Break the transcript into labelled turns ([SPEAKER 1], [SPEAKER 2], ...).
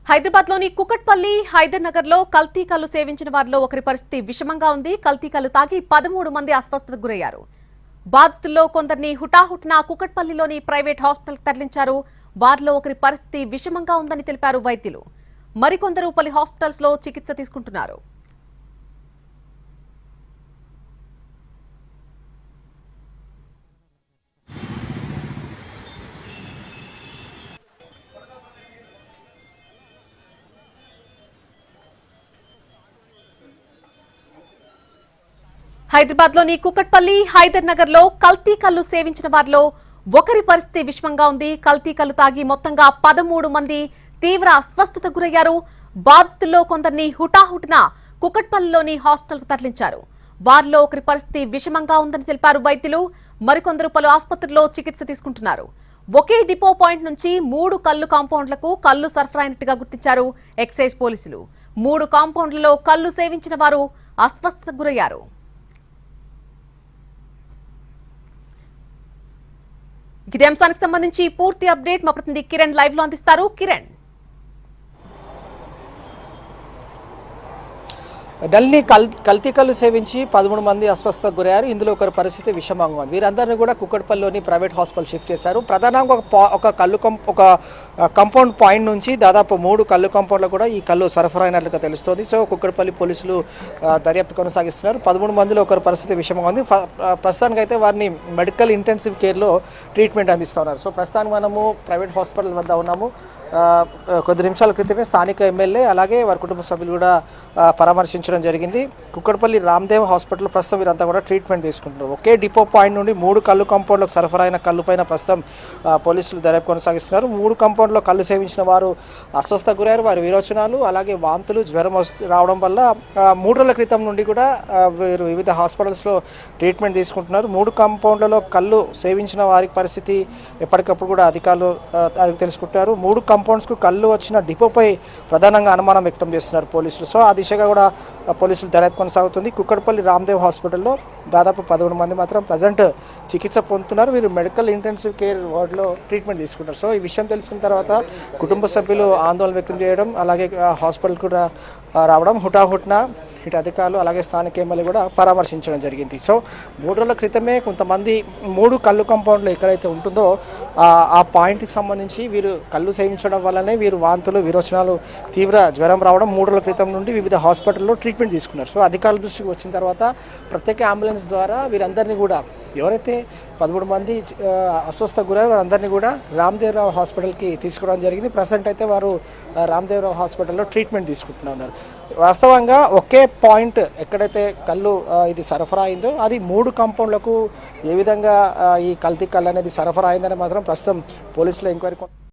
[SPEAKER 1] హైదరాబాద్లోని కుకట్పల్లి హైదర్ నగర్లో కల్తీ కల్లు సేవించిన వారిలో ఒకరి పరిస్థితి విషమంగా ఉంది. కల్తీ కల్లు తాగి 13 మంది అస్వస్థతకు గురయ్యారు. బాధితుల్లో కొందరిని హుటాహుటిన కుకట్పల్లిలోని ప్రైవేట్ హాస్పిటల్కి తరలించారు. వారిలో ఒకరి పరిస్థితి విషమంగా ఉందని తెలిపారు వైద్యులు. మరికొందరు పలు హాస్పిటల్స్లో చికిత్స తీసుకుంటున్నారు. హైదరాబాద్లోని కుకట్పల్లి హైదర్ నగర్లో కల్తీ కల్లు సేవించిన వారిలో ఒకరి పరిస్థితి విషమంగా ఉంది. కల్తీ కల్లు తాగి మొత్తంగా 13 మంది తీవ్ర అస్వస్థతకు గురయ్యారు. బాధితుల్లో కొందరిని హుటాహుటిన కుకట్పల్లిలోని హాస్పిటల్కు తరలించారు. వారిలో ఒకరి పరిస్థితి విషమంగా ఉందని తెలిపారు వైద్యులు. మరికొందరు పలు ఆసుపత్రుల్లో చికిత్స తీసుకుంటున్నారు. ఒకే డిపో పాయింట్ నుంచి 3 కల్లు కాంపౌండ్లకు కల్లు సరఫరా అయినట్టుగా గుర్తించారు ఎక్సైజ్ పోలీసులు. 3 కాంపౌండ్లలో కల్లు సేవించిన వారు అస్వస్థతకు గురయ్యారు. ఇదే అంశానికి సంబంధించి పూర్తి అప్డేట్ మా ప్రతినిధి కిరణ్ లైవ్ లో అందిస్తారు. కిరణ్,
[SPEAKER 2] ఢిల్లీ కల్తీ కల్లు సేవించి 13 మంది అస్వస్థతకు గురయ్యారు. ఇందులో ఒకరి పరిస్థితి విషమంగా ఉంది. వీరందరినీ కూడా కుక్కట్పల్లిలోని ప్రైవేట్ హాస్పిటల్ షిఫ్ట్ చేశారు. ప్రధానంగా ఒక కంపౌండ్ పాయింట్ నుంచి దాదాపు 3 కల్లు కాంపౌండ్లో కూడా ఈ కల్లు సరఫరా అయినట్లుగా తెలుస్తోంది. సో కుక్కట్పల్లి పోలీసులు దర్యాప్తు కొనసాగిస్తున్నారు. 13 మందిలో ఒకరి పరిస్థితి విషమంగా ఉంది. ప్రస్తుతానికి అయితే వారిని మెడికల్ ఇంటెన్సివ్ కేర్లో ట్రీట్మెంట్ అందిస్తున్నారు. సో ప్రస్తుతానికి మనము ప్రైవేట్ హాస్పిటల్ వద్ద ఉన్నాము. కొద్ది నిమిషాల క్రితమే స్థానిక ఎమ్మెల్యే అలాగే వారి కుటుంబ సభ్యులు కూడా పరామర్శించడం జరిగింది. కుక్కట్పల్లి రామ్దేవ్ హాస్పిటల్ ప్రస్తుతం వీరంతా కూడా ట్రీట్మెంట్ తీసుకుంటున్నారు. ఒకే డిపో పాయింట్ నుండి 3 కల్లు కాంపౌండ్లకు సరఫరా అయిన కల్లు పైన ప్రస్తుతం పోలీసులు దర్యాప్తు కొనసాగిస్తున్నారు. 3 కాంపౌండ్లో కల్లు సేవించిన వారు అస్వస్థతకు గురయ్యారు. వారి విరోచనాలు అలాగే వాంతులు జ్వరం రావడం వల్ల 3 రోజుల క్రితం నుండి కూడా వీరు వివిధ హాస్పిటల్స్లో ట్రీట్మెంట్ తీసుకుంటున్నారు. 3 కాంపౌండ్లలో కల్లు సేవించిన వారి పరిస్థితి ఎప్పటికప్పుడు కూడా అధికారులు తెలుసుకుంటున్నారు. 3 కాంపౌండ్స్కు కల్లు వచ్చిన డిపోపై ప్రధానంగా అనుమానం వ్యక్తం చేస్తున్నారు పోలీసులు. సో ఆ దిశగా కూడా పోలీసులు దర్యాప్తు కొనసాగుతుంది. కుక్కట్పల్లి రామ్దేవ్ హాస్పిటల్లో దాదాపు 11 మంది మాత్రం ప్రజెంట్ చికిత్స పొందుతున్నారు. వీరు మెడికల్ ఇంటెన్సివ్ కేర్ వార్డులో ట్రీట్మెంట్ తీసుకుంటారు. సో ఈ విషయం తెలుసుకున్న తర్వాత కుటుంబ సభ్యులు ఆందోళన వ్యక్తం చేయడం అలాగే హాస్పిటల్ కూడా రావడం హుటాహుటిన ఇటు అధికారులు అలాగే స్థానిక ఎమ్మెల్యే కూడా పరామర్శించడం జరిగింది. సో 3 రోజుల క్రితమే కొంతమంది 3 కల్లు కాంపౌండ్లు ఎక్కడైతే ఉంటుందో ఆ పాయింట్కి సంబంధించి వీరు కల్లు సేవించడం వల్లనే వీరు వాంతులు విరోచనాలు తీవ్ర జ్వరం రావడం 3 రోజుల క్రితం నుండి వివిధ హాస్పిటల్లో ట్రీట్మెంట్ తీసుకున్నారు. సో అధికారుల దృష్టికి వచ్చిన తర్వాత ప్రత్యేక అంబులెన్స్ ద్వారా వీరందరినీ కూడా ఎవరైతే 13 మంది అస్వస్థకు గురయ్యారో వారందరినీ కూడా రామ్దేవ్రావు హాస్పిటల్కి తీసుకోవడం జరిగింది. ప్రజెంట్ అయితే వారు రామ్దేవ్రావు హాస్పిటల్లో ట్రీట్మెంట్ తీసుకుంటున్నారు. వాస్తవంగా ఒకే పాయింట్ ఎక్కడైతే కల్లు ఇది సరఫరా అయిందో అది 3 కాంపౌండ్లకు ఏ విధంగా ఈ కల్తీ కల్లు అనేది సరఫరా అయిందని మాత్రం ప్రస్తుతం పోలీసులు ఎంక్వైరీ